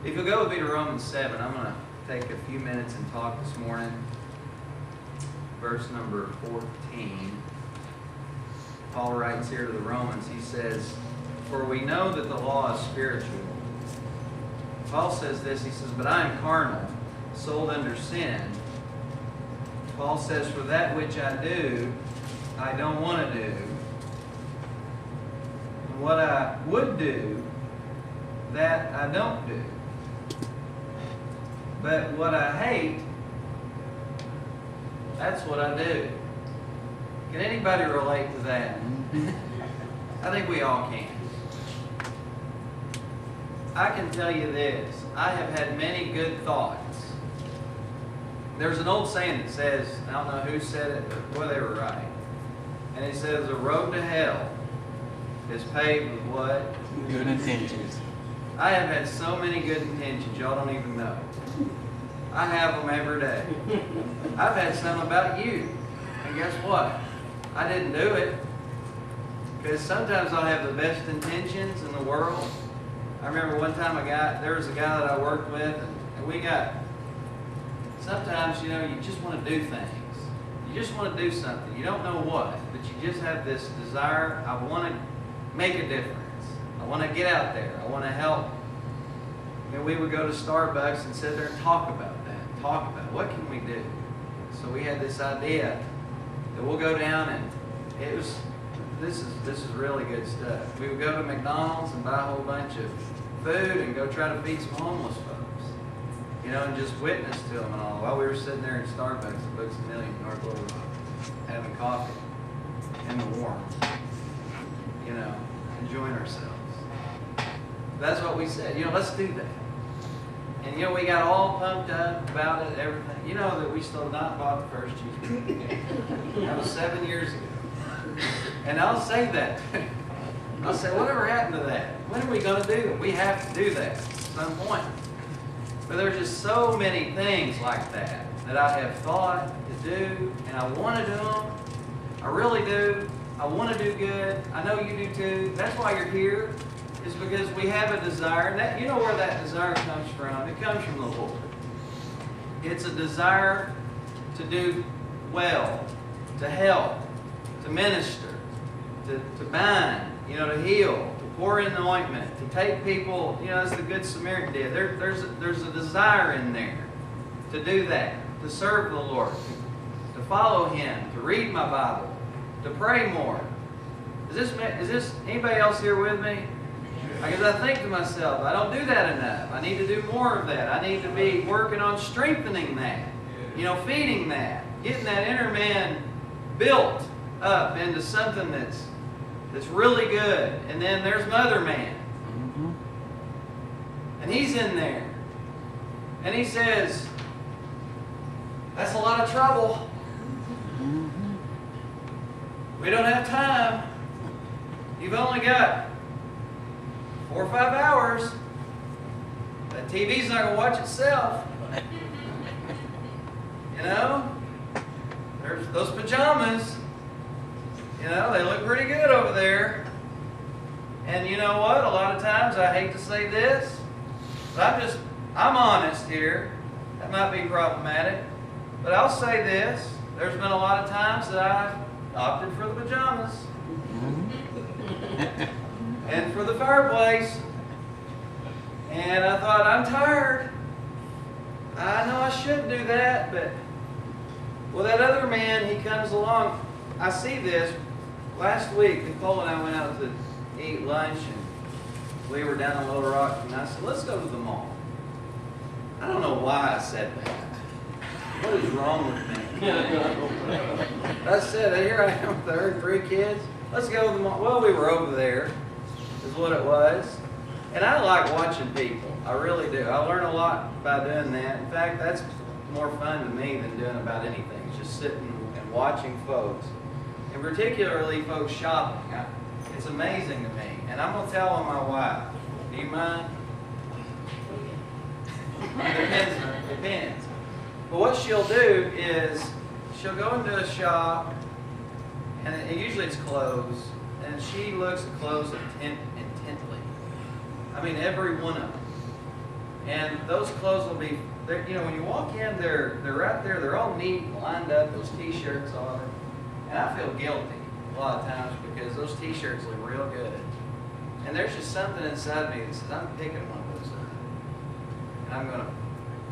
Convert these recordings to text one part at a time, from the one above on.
If you'll go with me to Romans 7, I'm going to take a few minutes and talk this morning. Verse number 14. Paul writes here to the Romans, he says, "For we know that the law is spiritual." Paul says this, he says, "But I am carnal, sold under sin." Paul says, "For that which I do, I don't want to do. And what I would do, that I don't do. But what I hate, that's what I do." Can anybody relate to that? I think we all can. I can tell you this. I have had many good thoughts. There's an old saying that says, I don't know who said it, but boy, they were right. And it says, "The road to hell is paved with what? Good intentions." I have had so many good intentions, y'all don't even know. I have them every day. I've had some about you. And guess what? I didn't do it. Because sometimes I'll have the best intentions in the world. I remember one time there was a guy that I worked with, and we got, sometimes, you just want to do things. You just want to do something. You don't know what, but you just have this desire. I want to make a difference. I want to get out there. I want to help. And we would go to Starbucks and sit there and talk about that. Talk about what can we do. So we had this idea that we'll go down and this is really good stuff. We would go to McDonald's and buy a whole bunch of food and go try to feed some homeless folks. And just witness to them and all. While we were sitting there in Starbucks at Books A Million, North Little Rock, having coffee in the warmth, enjoying ourselves. That's what we said. Let's do that. And we got all pumped up about it, everything. That we still not bought the first cheeseburger. That was 7 years ago. And I'll say that. I'll say, whatever happened to that? When are we going to do it? We have to do that at some point. But there's just so many things like that I have thought to do, and I want to do them. I really do. I want to do good. I know you do too. That's why you're here, is because we have a desire. And that, where that desire comes from? It comes from the Lord. It's a desire to do well, to help, to minister, to bind, to heal, to pour in the ointment, to take people, as the Good Samaritan did. There's a desire in there to do that, to serve the Lord, to follow Him, to read my Bible, to pray more. Is this anybody else here with me? Because I think to myself, I don't do that enough. I need to do more of that. I need to be working on strengthening that, feeding that, getting that inner man built up into something that's really good. And then there's my other man. And he's in there. And he says, "That's a lot of trouble. We don't have time. You've only got 4 or 5 hours. That TV's not going to watch itself. There's those pajamas. They look pretty good over there. And you know what? A lot of times, I hate to say this, but I'm honest here. That might be problematic. But I'll say this. There's been a lot of times that I've opted for the pajamas. And for the fireplace. And I thought, I'm tired. I know I should do that, but that other man, he comes along. I see this. Last week, Nicole and I went out to eat lunch, and we were down in Little Rock, and I said, "Let's go to the mall." I don't know why I said that. What is wrong with me? I said, here I am with our 3 kids. Let's go to the mall. Well, we were over there, is what it was. And I like watching people. I really do. I learn a lot by doing that. In fact, that's more fun to me than doing about anything. It's just sitting and watching folks. And particularly folks shopping. It's amazing to me. And I'm going to tell on my wife. Do you mind? It depends. But what she'll do is she'll go into a shop, and usually it's clothes, and she looks at clothes intently. I mean, every one of them. And those clothes will be, when you walk in, they're right there. They're all neat, lined up. Those T-shirts are. And I feel guilty a lot of times because those T-shirts look real good. And there's just something inside me that says, I'm picking one of those up. And I'm going to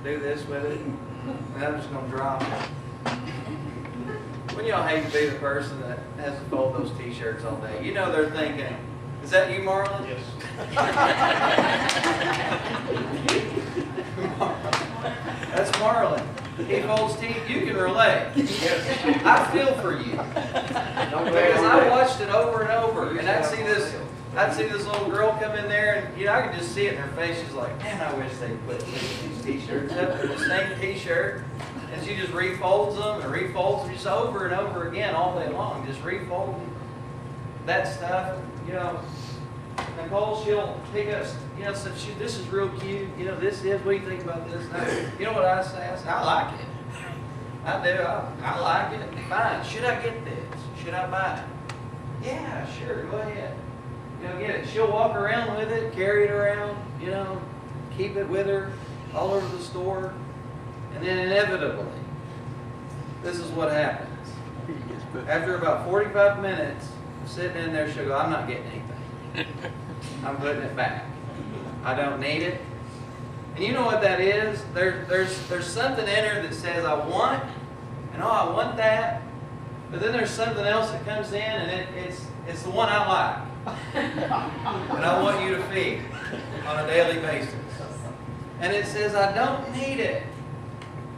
do this with it. And I'm just going to drop it. When y'all hate to be the person that has to fold those T-shirts all day, you know they're thinking, is that you, Marlon? Yes. That's Marlon. He folds teeth. You can relate. Yes. I feel for you. Because I watched it over and over. And I'd see this little girl come in there and I could just see it in her face. She's like, man, I wish they'd put these T-shirts up. They're the same T-shirt. And she just refolds them and refolds them just over and over again all day long. Just refolding that stuff. Nicole, she'll pick up, so this is real cute. This is, what do you think about this? You know what I say? I say, I like it. I do. I like it. Fine. Should I get this? Should I buy it? Yeah, sure. Go ahead. Get it. She'll walk around with it, carry it around, keep it with her all over the store. And then inevitably, this is what happens. After about 45 minutes of sitting in there, she'll go, I'm not getting anything. I'm putting it back. I don't need it. And you know what that is? There's something in her that says, I want, and I want that. But then there's something else that comes in, and it's the one I like. And I want you to feed on a daily basis. And it says, I don't need it.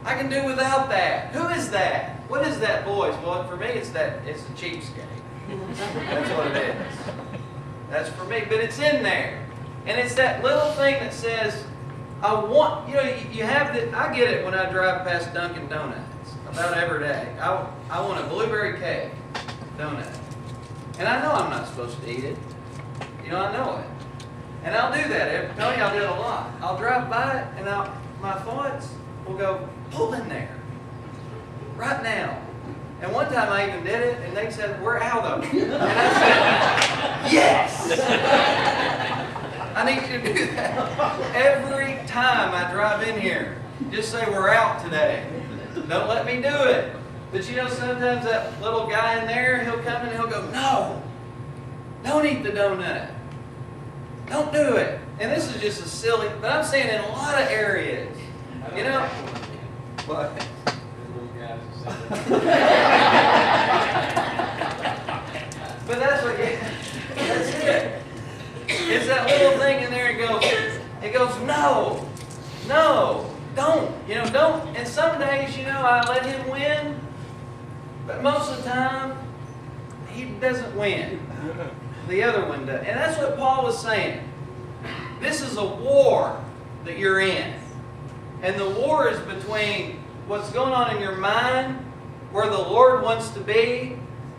I can do without that. Who is that? What is that, boys? Well, for me, it's a cheapskate. That's what it is. That's for me, but it's in there. And it's that little thing that says, I want, you have that. I get it when I drive past Dunkin' Donuts about every day. I want a blueberry cake donut. And I know I'm not supposed to eat it. I know it. And I'll do that. Tell you I'll do it a lot. I'll drive by it and my thoughts will go, pull in there. Right now. And one time I even did it, and they said, we're out of it. And I said, yes! I need you to do that every time I drive in here. Just say, we're out today. Don't let me do it. But sometimes that little guy in there, he'll come and he'll go, no, don't eat the donut. Don't do it. And this is just a silly, but I'm saying in a lot of areas. What? But that's it. It's that little thing in there. It goes, no, don't, don't. And some days, I let him win, but most of the time, he doesn't win. The other one does. And that's what Paul was saying. This is a war that you're in. And the war is between what's going on in your mind, where the Lord wants to be,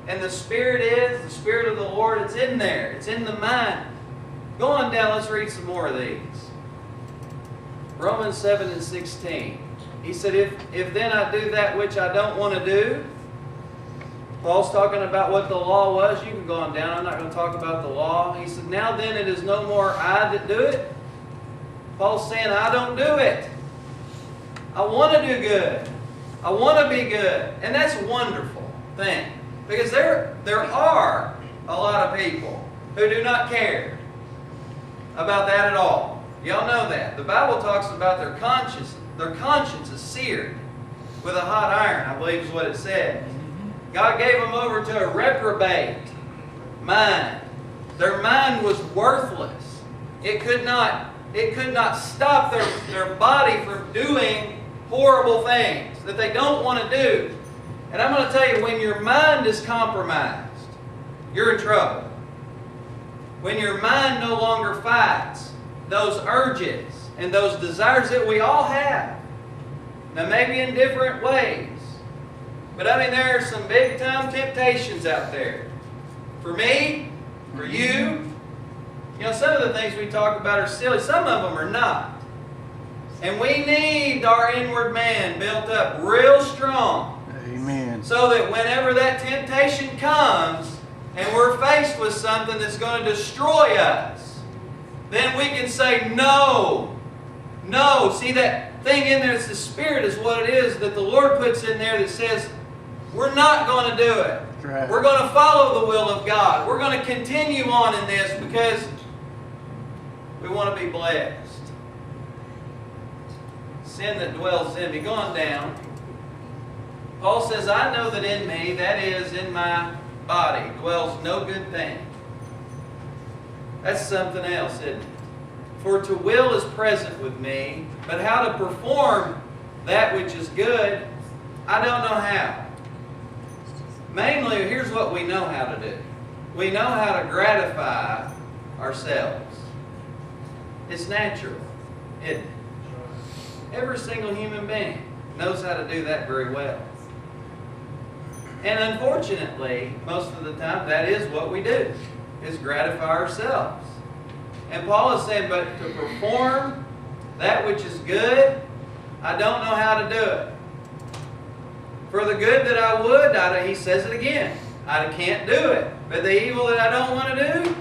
and the Spirit of the Lord. It's in there. It's in the mind. Go on down. Let's read some more of these. Romans 7:16. He said, if then I do that which I don't want to do. Paul's talking about what the law was. You can go on down. I'm not going to talk about the law. He said, now then it is no more I that do it. Paul's saying, I don't do it. I want to do good. I want to be good. And that's a wonderful thing. Because there are a lot of people who do not care about that at all. Y'all know that. The Bible talks about their conscience. Their conscience is seared with a hot iron, I believe is what it said. God gave them over to a reprobate mind. Their mind was worthless. It could not stop their body from doing horrible things that they don't want to do. And I'm going to tell you, when your mind is compromised, you're in trouble. When your mind no longer fights those urges and those desires that we all have, now maybe in different ways, but there are some big time temptations out there. For me, for you, some of the things we talk about are silly. Some of them are not. And we need our inward man built up real strong. Amen. So that whenever that temptation comes and we're faced with something that's going to destroy us, then we can say, no, No, see that thing in there, it's the Spirit is what it is that the Lord puts in there that says, we're not going to do it. Right. We're going to follow the will of God. We're going to continue on in this because we want to be blessed. Sin that dwells in me. Going down. Paul says, I know that in me, that is, in my body, dwells no good thing. That's something else, isn't it? For to will is present with me, but how to perform that which is good, I don't know how. Mainly, here's what we know how to do. We know how to gratify ourselves. It's natural, isn't it? Every single human being knows how to do that very well. And unfortunately, most of the time, that is what we do, is gratify ourselves. And Paul is saying, but to perform that which is good, I don't know how to do it. For the good that I would, he says it again, I can't do it. But the evil that I don't want to do,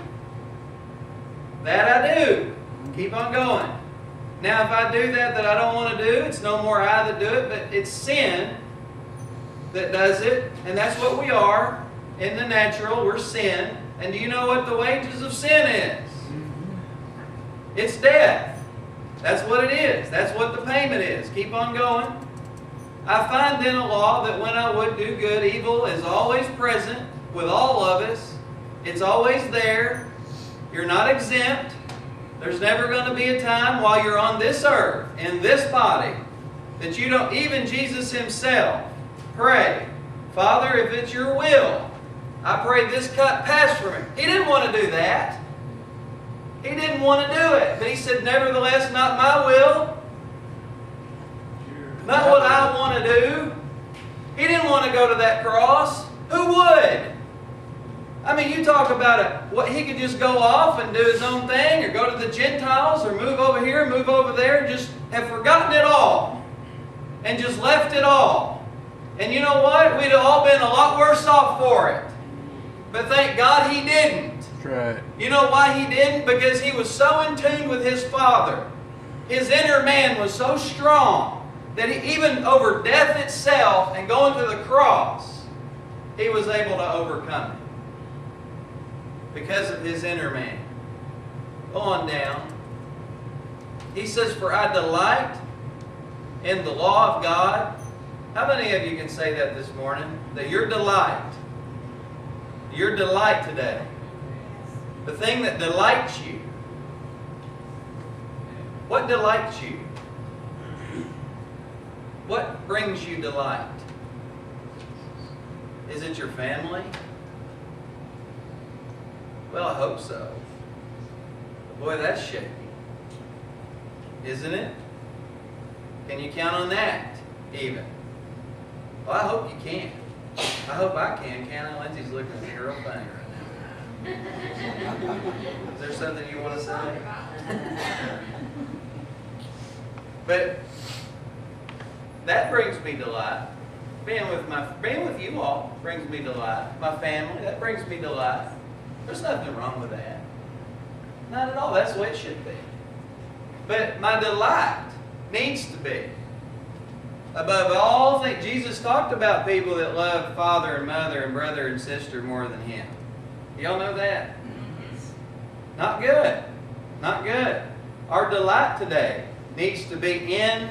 that I do. Keep on going. Now if I do that I don't want to do, it's no more I that do it, but it's sin that does it. And that's what we are in the natural. We're sin. And do you know what the wages of sin is? It's death. That's what it is. That's what the payment is. Keep on going. I find then a law that when I would do good, evil is always present with all of us. It's always there. You're not exempt. There's never going to be a time while you're on this earth, in this body, that you don't, even Jesus Himself, pray, Father, if it's your will, I pray this cup pass from me. He didn't want to do that. He didn't want to do it. But He said, nevertheless, not my will. Not what I want to do. He didn't want to go to that cross. Who would? I mean, you talk about it. What, he could just go off and do his own thing, or go to the Gentiles, or move over here, move over there, and just have forgotten it all. And just left it all. And you know what? We'd have all been a lot worse off for it. But thank God He didn't. That's right. You know why He didn't? Because He was so in tune with His Father. His inner man was so strong that even over death itself and going to the cross, He was able to overcome it. Because of His inner man. Go on down. He says, for I delight in the law of God. How many of you can say that this morning? That your delight today, the thing that delights you. What delights you? What brings you delight? Is it your family? Well, I hope so. Boy, that's shaky. Isn't it? Can you count on that, even? Well, I hope you can. I hope I can. Can't I? Lindsay's looking at me real funny right now. Is there something you want to say? But that brings me delight. Being with you all brings me delight. My family, that brings me delight. There's nothing wrong with that. Not at all. That's the way it should be. But my delight needs to be above all things. Jesus talked about people that love father and mother and brother and sister more than Him. Y'all know that? Not good. Not good. Our delight today needs to be in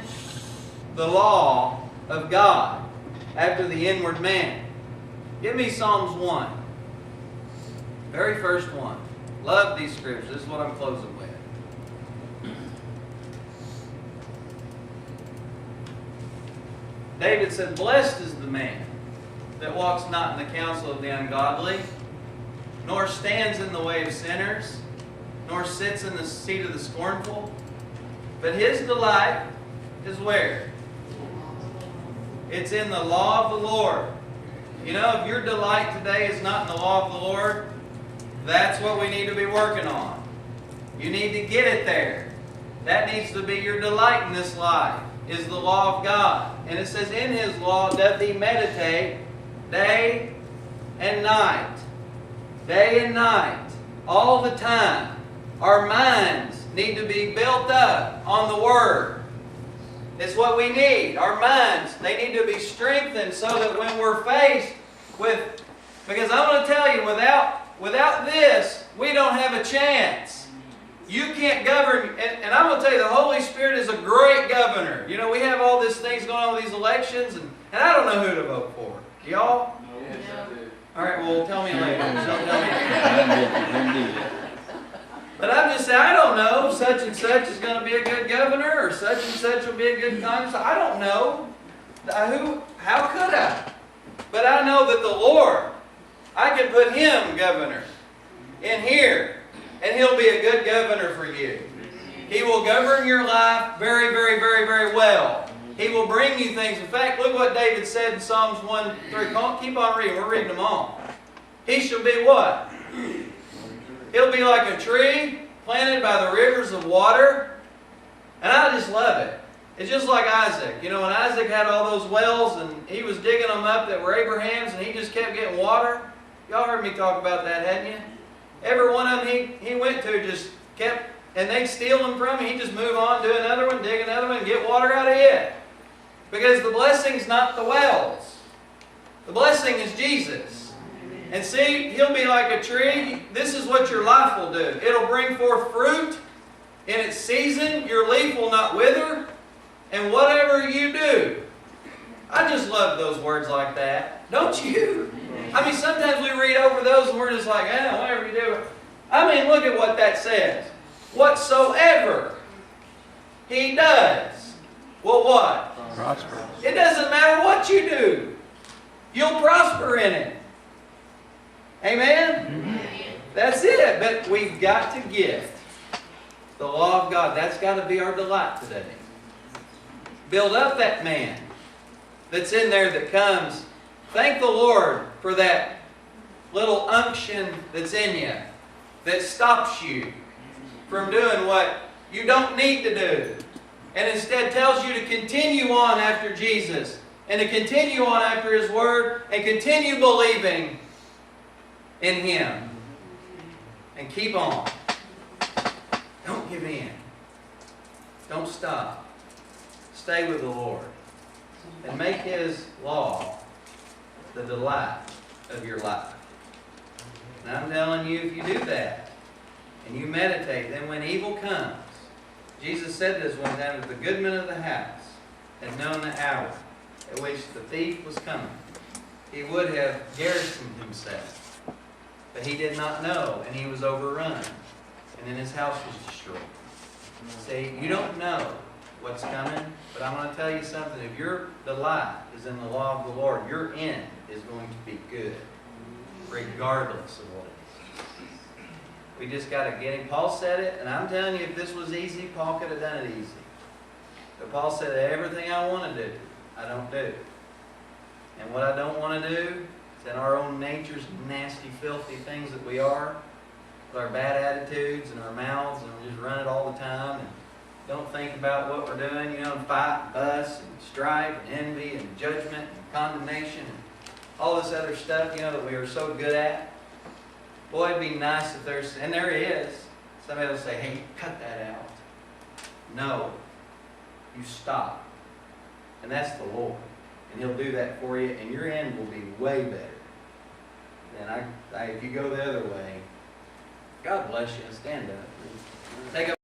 the law of God after the inward man. Give me Psalms 1. Very first one. Love these scriptures. This is what I'm closing with. David said, blessed is the man that walks not in the counsel of the ungodly, nor stands in the way of sinners, nor sits in the seat of the scornful. But his delight is where? It's in the law of the Lord. You know, if your delight today is not in the law of the Lord, that's what we need to be working on. You need to get it there. That needs to be your delight in this life, is the law of God. And it says, in His law doth he meditate day and night. Day and night. All the time. Our minds need to be built up on the Word. It's what we need. Our minds, they need to be strengthened so that when we're faced with... Because I'm going to tell you, without this, we don't have a chance. You can't govern... And I'm going to tell you, the Holy Spirit is a great governor. You know, we have all these things going on with these elections, and I don't know who to vote for. Y'all? Yes, I do. All right, well, tell me later. Don't tell me. But I'm just saying, I don't know. Such and such is going to be a good governor, or such and such will be a good Congress. I don't know. How could I? But I know that the Lord, I can put Him governor in here, and He'll be a good governor for you. He will govern your life very, very, very, very well. He will bring you things. In fact, look what David said in Psalms 1:3. Keep on reading. We're reading them all. He shall be what? He'll be like a tree planted by the rivers of water. And I just love it. It's just like Isaac. You know, when Isaac had all those wells and he was digging them up that were Abraham's and he just kept getting water. Y'all heard me talk about that, hadn't you? Every one of them he went to just kept, and they'd steal them from him. He'd just move on, do another one, dig another one, and get water out of it. Because the blessing's not the wells. The blessing is Jesus. And see, He'll be like a tree. This is what your life will do. It'll bring forth fruit in its season. Your leaf will not wither. And whatever you do. I just love those words like that. Don't you? I mean, sometimes we read over those and we're just like, whatever you do. I mean, look at what that says. Whatsoever He does will what? Prosper. It doesn't matter what you do. You'll prosper in it. Amen? That's it. But we've got to gift the law of God. That's got to be our delight today. Build up that man that's in there that comes. Thank the Lord for that little unction that's in you that stops you from doing what you don't need to do. And instead tells you to continue on after Jesus and to continue on after His Word and continue believing in Him. And keep on. Don't give in. Don't stop. Stay with the Lord. And make His law the delight of your life. And I'm telling you, if you do that, and you meditate, then when evil comes, Jesus said this one time, that the goodman of the house had known the hour at which the thief was coming, he would have garrisoned himself. But he did not know, and he was overrun. And then his house was destroyed. See, you don't know what's coming, but I'm going to tell you something. If your delight is in the law of the Lord, your end is going to be good, regardless of what it is. We just got to get Him. Paul said it, and I'm telling you, if this was easy, Paul could have done it easy. But Paul said, everything I want to do, I don't do. And what I don't want to do is in our own natures, nasty, filthy things that we are, with our bad attitudes and our mouths, and we just run it all the time, and don't think about what we're doing, and fight, and fuss, and strife, and envy, and judgment, and condemnation, and all this other stuff, that we are so good at. Boy, it'd be nice if there's, and there is, somebody will say, hey, cut that out. No. You stop. And that's the Lord. And He'll do that for you, and your end will be way better than if you go the other way. God bless you. Stand up. Take up.